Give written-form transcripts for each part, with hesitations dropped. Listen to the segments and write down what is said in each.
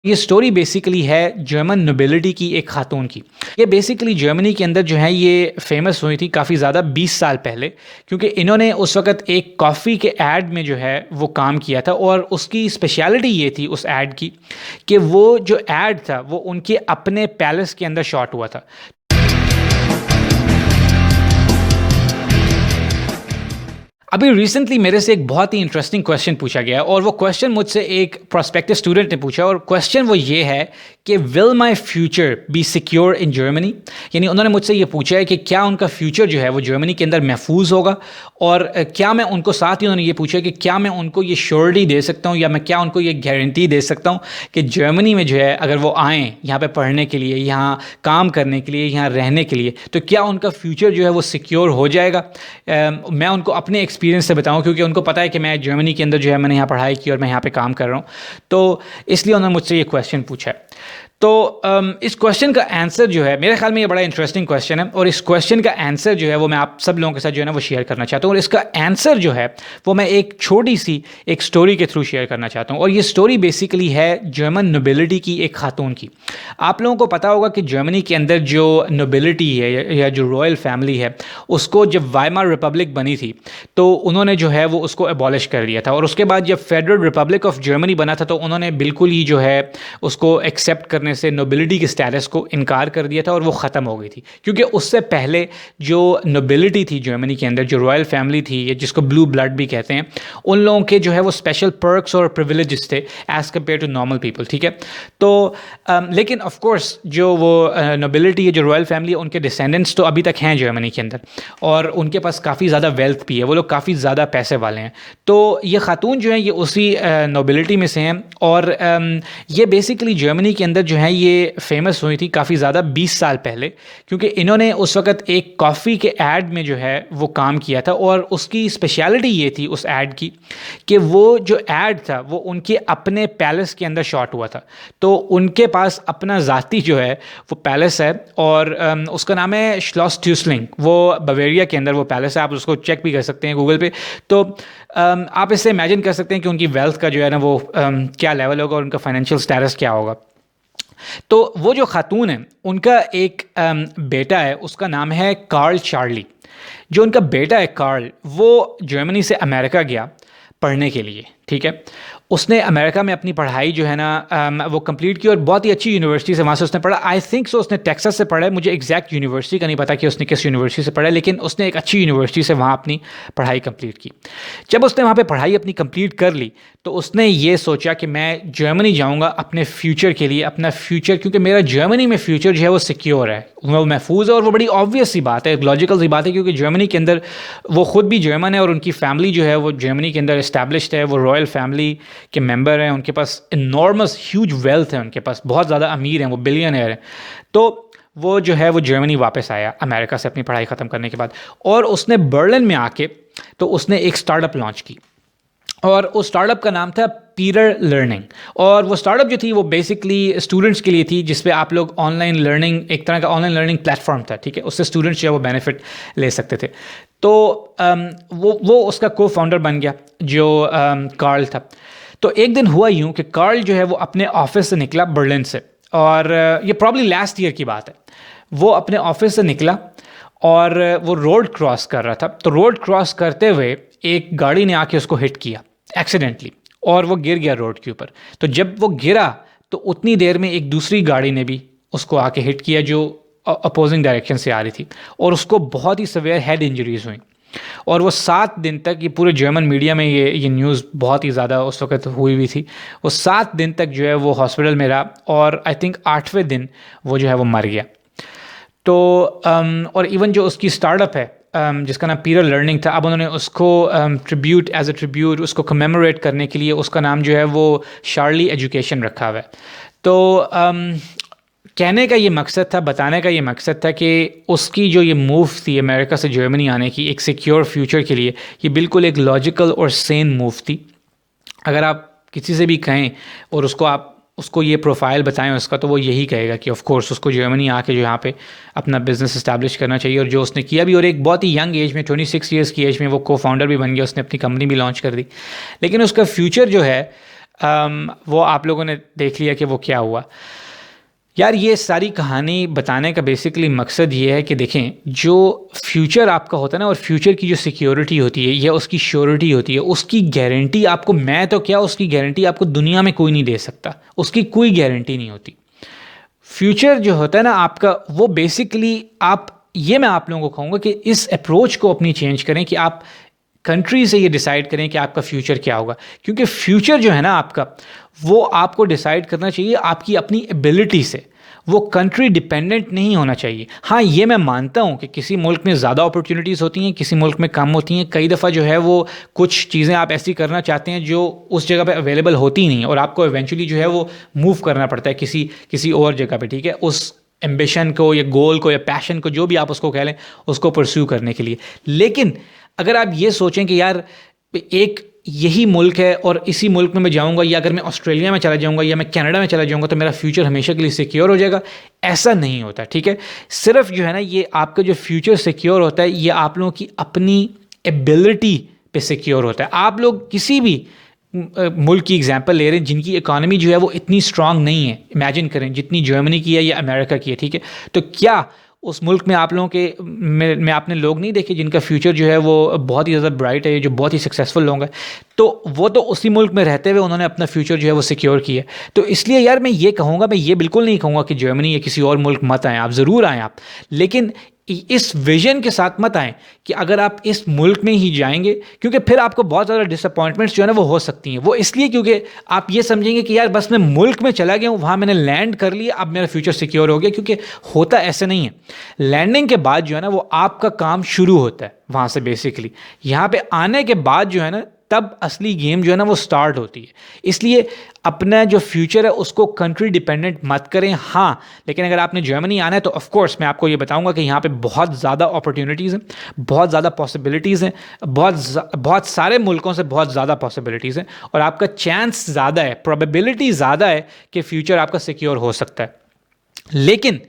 ये story basically है German nobility की, एक खातून की। ये बेसिकली जर्मनी के अंदर जो है ये फेमस हुई थी काफ़ी ज़्यादा 20 साल पहले, क्योंकि इन्होंने उस वक़्त एक कॉफ़ी के ऐड में जो है वो काम किया था। और उसकी स्पेशलिटी ये थी उस ऐड की कि वो जो ऐड था वो उनके अपने पैलेस के अंदर शॉट हुआ था। अभी रिसेंटली मेरे से एक बहुत ही इंटरेस्टिंग क्वेश्चन पूछा गया और वो क्वेश्चन मुझसे एक प्रोस्पेक्टिव स्टूडेंट ने पूछा। और क्वेश्चन वो ये है कि will my future be secure in Germany. यानी उन्होंने मुझसे ये पूछा है कि क्या उनका फ्यूचर जो है वो जर्मनी के अंदर महफूज होगा, और क्या मैं उनको, साथ ही उन्होंने ये पूछा कि क्या मैं उनको ये श्योरिटी दे सकता हूँ या मैं क्या उनको ये गारंटी दे सकता हूँ कि जर्मनी में जो है अगर वो आएँ यहाँ पे पढ़ने के लिए, यहाँ काम करने के लिए, यहाँ रहने के लिए, तो क्या उनका फ्यूचर जो है वो सिक्योर हो जाएगा। मैं उनको अपने एक्सपीरियंस से बताऊं, क्योंकि उनको पता है कि मैं जर्मनी के अंदर जो है मैंने यहाँ पढ़ाई की और मैं यहाँ पे काम कर रहा हूँ, तो इसलिए उन्होंने मुझसे ये क्वेश्चन पूछा है। तो इस क्वेश्चन का आंसर जो है, मेरे ख्याल में ये बड़ा इंटरेस्टिंग क्वेश्चन है, और इस क्वेश्चन का आंसर जो है वो मैं आप सब लोगों के साथ जो है ना वो शेयर करना चाहता हूँ। और इसका आंसर जो है वो मैं एक छोटी सी एक स्टोरी के थ्रू शेयर करना चाहता हूँ। और ये स्टोरी बेसिकली है जर्मन नोबिलिटी की, एक खातून की। आप लोगों को पता होगा कि जर्मनी के अंदर जो नोबिलिटी है या जो रॉयल फैमिली है, उसको जब वाइमार रिपब्लिक बनी थी तो उन्होंने जो है वो उसको एबॉलिश कर दिया था। और उसके बाद जब फेडरल रिपब्लिक ऑफ जर्मनी बना था तो उन्होंने बिल्कुल ही जो है उसको एक्सेप्ट करने से नोबिलिटी के स्टेटस को इनकार कर दिया था और वो ख़त्म हो गई थी। क्योंकि उससे पहले जो नोबिलिटी थी जर्मनी के अंदर, जो रॉयल फैमिली थी, या जिसको ब्लू ब्लड भी कहते हैं, उन लोगों के जो है वो स्पेशल पर्क्स और प्रिविलेजेस थे as compare to normal people. ठीक है, तो लेकिन ऑफ कोर्स जो वो नोबिलिटी है, जो रॉयल फैमिली है, उनके डिसेंडेंट्स तो अभी तक हैं जर्मनी के अंदर, और उनके पास काफ़ी ज़्यादा वेल्थ भी है, वो लोग काफ़ी ज़्यादा पैसे वाले हैं। तो ये खातून जो है ये उसी नोबिलिटी में से हैं। और ये बेसिकली जर्मनी के अंदर जो है ये फेमस हुई थी काफ़ी ज़्यादा 20 साल पहले, क्योंकि इन्होंने उस वक़्त एक कॉफ़ी के ऐड में जो है वो काम किया था। और उसकी स्पेशलिटी ये थी उस ऐड की कि वो जो ऐड था वो उनके अपने पैलेस के अंदर शॉट हुआ था। तो उनके पास अपना ज़ाती जो है वो पैलेस है, और उसका नाम है श्लॉस ट्यूसलिंग। वो बवेरिया के अंदर वो पैलेस है, आप उसको चेक भी कर सकते हैं गूगल पे। तो आप इससे इमेजिन कर सकते हैं कि उनकी वेल्थ का जो है ना वो क्या लेवल होगा और उनका फाइनेंशियल स्टेटस क्या होगा। तो वो जो खातून है उनका एक बेटा है, उसका नाम है कार्ल चार्ली। जो उनका बेटा है कार्ल, वो जर्मनी से अमेरिका गया पढ़ने के लिए। ठीक है, उसने अमेरिका में अपनी पढ़ाई जो है ना वो कंप्लीट की और बहुत ही अच्छी यूनिवर्सिटी से वहाँ से उसने पढ़ा। आई थिंक सो उसने टेक्सास से पढ़ा है, मुझे एग्जैक्ट यूनिवर्सिटी का नहीं पता कि उसने किस यूनिवर्सिटी से पढ़ा है, लेकिन उसने एक अच्छी यूनिवर्सिटी से वहाँ अपनी पढ़ाई कंप्लीट की। जब उसने वहाँ पे पढ़ाई अपनी कंप्लीट कर ली तो उसने ये सोचा कि मैं जर्मनी जाऊँगा अपने फ्यूचर के लिए, अपना फ्यूचर, क्योंकि मेरा जर्मनी में फ्यूचर जो है वो सिक्योर है, वो महफूज है। और वो बड़ी ऑब्वियस सी बात है, लॉजिकल सी बात है, क्योंकि जर्मनी के अंदर वो खुद भी जर्मन है और उनकी फैमिली जो है वो जर्मनी के अंदर इस्टेब्लिश्ड है, वो रॉयल फैमिली के मेंबर हैं, उनके पास इनॉर्मस ह्यूज वेल्थ है, उनके पास बहुत ज़्यादा अमीर हैं, वो बिलियनर हैं। तो वो जो है वो जर्मनी वापस आया अमेरिका से अपनी पढ़ाई ख़त्म करने के बाद, और उसने बर्लिन में आके तो उसने एक स्टार्टअप लॉन्च की, और उस स्टार्टअप का नाम था पीटर लर्निंग। और वो स्टार्टअप जो थी वो बेसिकली स्टूडेंट्स के लिए थी, जिसपे आप लोग ऑनलाइन लर्निंग, एक तरह का ऑनलाइन लर्निंग प्लेटफॉर्म था। ठीक है, उससे स्टूडेंट्स जो है वो बेनिफिट ले सकते थे। तो वो उसका को फाउंडर बन गया जो कार्ल था। तो एक दिन हुआ यूँ कि कार्ल जो है वो अपने ऑफिस से निकला बर्लिन से, और ये प्रॉब्ली लास्ट ईयर की बात है। वो अपने ऑफिस से निकला और वो रोड क्रॉस कर रहा था। तो रोड क्रॉस करते हुए एक गाड़ी ने आके उसको हिट किया एक्सीडेंटली, और वो गिर गया रोड के ऊपर। तो जब वो गिरा तो उतनी देर में एक दूसरी गाड़ी ने भी उसको आके हिट किया जो अपोजिंग डायरेक्शन से आ रही थी, और उसको बहुत ही सवेयर हेड इंजरीज हुई। और वो 7 दिन तक, ये पूरे जर्मन मीडिया में ये न्यूज़ बहुत ही ज़्यादा उस वक्त हुई थी। वो 7 दिन तक जो है वो हॉस्पिटल में रहा, और आई थिंक 8वें दिन वो जो है वो मर गया। तो और इवन जो उसकी स्टार्टअप है जिसका नाम पीटर लर्निंग था, अब उन्होंने उसको ट्रिब्यूट, एज अ ट्रिब्यूट उसको कमेमोरेट करने के लिए उसका नाम जो है वो शार्ली एजुकेशन रखा हुआ है। तो कहने का ये मकसद था, बताने का ये मकसद था कि उसकी जो ये मूव थी अमेरिका से जर्मनी आने की एक सिक्योर फ्यूचर के लिए, ये बिल्कुल एक लॉजिकल और सेन मूव थी। अगर आप किसी से भी कहें और उसको ये प्रोफाइल बताएं उसका, तो वो यही कहेगा कि ऑफ कोर्स उसको जर्मनी आके जो यहाँ पे अपना बिजनेस इस्टेब्लिश करना चाहिए, और जो उसने किया भी। और एक बहुत ही यंग एज में, 26 ईयर्स की एज में वो को फाउंडर भी बन गया, उसने अपनी कंपनी भी लॉन्च कर दी। लेकिन उसका फ्यूचर जो है वो आप लोगों ने देख लिया कि वो क्या हुआ। यार ये सारी कहानी बताने का बेसिकली मकसद ये है कि देखें, जो फ्यूचर आपका होता है ना, और फ्यूचर की जो सिक्योरिटी होती है या उसकी श्योरिटी होती है, उसकी गारंटी आपको, मैं तो क्या, उसकी गारंटी आपको दुनिया में कोई नहीं दे सकता, उसकी कोई गारंटी नहीं होती। फ्यूचर जो होता है ना आपका, वो बेसिकली आप, ये मैं आप लोगों को कहूँगा कि इस अप्रोच को अपनी चेंज करें कि आप कंट्री से ये डिसाइड करें कि आपका फ्यूचर क्या होगा। क्योंकि फ्यूचर जो है ना आपका, वो आपको डिसाइड करना चाहिए आपकी अपनी एबिलिटी से, वो कंट्री डिपेंडेंट नहीं होना चाहिए। हाँ, ये मैं मानता हूँ कि किसी मुल्क में ज़्यादा अपॉर्चुनिटीज़ होती हैं, किसी मुल्क में कम होती हैं। कई दफ़ा जो है वो कुछ चीज़ें आप ऐसी करना चाहते हैं जो उस जगह पे अवेलेबल होती नहीं, और आपको इवेंचुअली जो है वो मूव करना पड़ता है किसी और जगह पे, ठीक है, उस एम्बिशन को या गोल को या पैशन को, जो भी आप उसको कह लें, उसको परस्यू करने के लिए। लेकिन अगर आप ये सोचें कि यार एक यही मुल्क है और इसी मुल्क में मैं जाऊंगा, या अगर मैं ऑस्ट्रेलिया में चला जाऊंगा या मैं कनाडा में चला जाऊंगा तो मेरा फ्यूचर हमेशा के लिए सिक्योर हो जाएगा, ऐसा नहीं होता, ठीक है। सिर्फ जो है ना, ये आपका जो फ्यूचर सिक्योर होता है, ये आप लोगों की अपनी एबिलिटी पे सिक्योर होता है। आप लोग किसी भी मुल्क की एग्जांपल ले रहे हैं जिनकी इकॉनमी जो है वो इतनी स्ट्रांग नहीं है, इमेजिन करें जितनी जर्मनी की है या अमेरिका की है, ठीक है, तो क्या उस मुल्क में आप लोगों के में आपने लोग नहीं देखे जिनका फ्यूचर जो है वो बहुत ही ज़्यादा ब्राइट है, जो बहुत ही सक्सेसफुल लोग हैं? तो वो तो उसी मुल्क में रहते हुए उन्होंने अपना फ्यूचर जो है वो सिक्योर किया। तो इसलिए यार मैं ये कहूँगा, मैं ये बिल्कुल नहीं कहूँगा कि जर्मनी या किसी और मुल्क मत आएँ, आप ज़रूर आएँ आप, लेकिन इस विजन के साथ मत आएँ कि अगर आप इस मुल्क में ही जाएंगे, क्योंकि फिर आपको बहुत ज़्यादा डिसअपॉइंटमेंट्स जो है ना वो हो सकती हैं। वो इसलिए क्योंकि आप ये समझेंगे कि यार बस मैं मुल्क में चला गया हूँ, वहाँ मैंने लैंड कर लिया, अब मेरा फ्यूचर सिक्योर हो गया, क्योंकि होता ऐसे नहीं है। लैंडिंग के बाद जो है ना वो आपका काम शुरू होता है वहाँ से, बेसिकली यहाँ पे आने के बाद जो है ना तब असली गेम जो है ना वो स्टार्ट होती है। इसलिए अपना जो फ्यूचर है उसको कंट्री डिपेंडेंट मत करें। हाँ, लेकिन अगर आपने जर्मनी आना है तो ऑफ कोर्स मैं आपको ये बताऊंगा कि यहाँ पे बहुत ज़्यादा अपॉर्चुनिटीज़ हैं, बहुत ज़्यादा पॉसिबिलिटीज़ हैं, बहुत सारे मुल्कों से बहुत ज़्यादा पॉसिबिलिटीज़ हैं, और आपका चांस ज़्यादा है, प्रोबेबिलिटी ज़्यादा है कि फ्यूचर आपका सिक्योर हो सकता है। लेकिन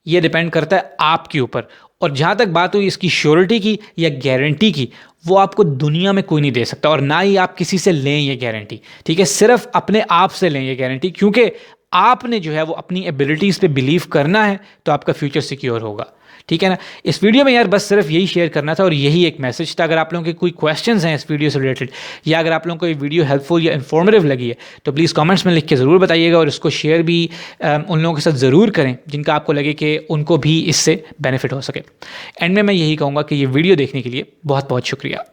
ये डिपेंड करता है आपके ऊपर। और जहाँ तक बात हुई इसकी श्योरिटी की या गारंटी की, वो आपको दुनिया में कोई नहीं दे सकता, और ना ही आप किसी से लें ये गारंटी, ठीक है। सिर्फ अपने आप से लें ये गारंटी, क्योंकि आपने जो है वो अपनी एबिलिटीज़ पे बिलीव करना है तो आपका फ्यूचर सिक्योर होगा, ठीक है ना। इस वीडियो में यार बस सिर्फ यही शेयर करना था और यही एक मैसेज था। अगर आप लोगों के कोई क्वेश्चंस हैं इस वीडियो से रिलेटेड, या अगर आप लोगों को ये वीडियो हेल्पफुल या इन्फॉर्मेटिव लगी है तो प्लीज़ कमेंट्स में लिख के ज़रूर बताइएगा, और इसको शेयर भी उन लोगों के साथ ज़रूर करें जिनका आपको लगे कि उनको भी इससे बेनिफिट हो सके। एंड में मैं यही कहूँगा कि ये वीडियो देखने के लिए बहुत बहुत शुक्रिया।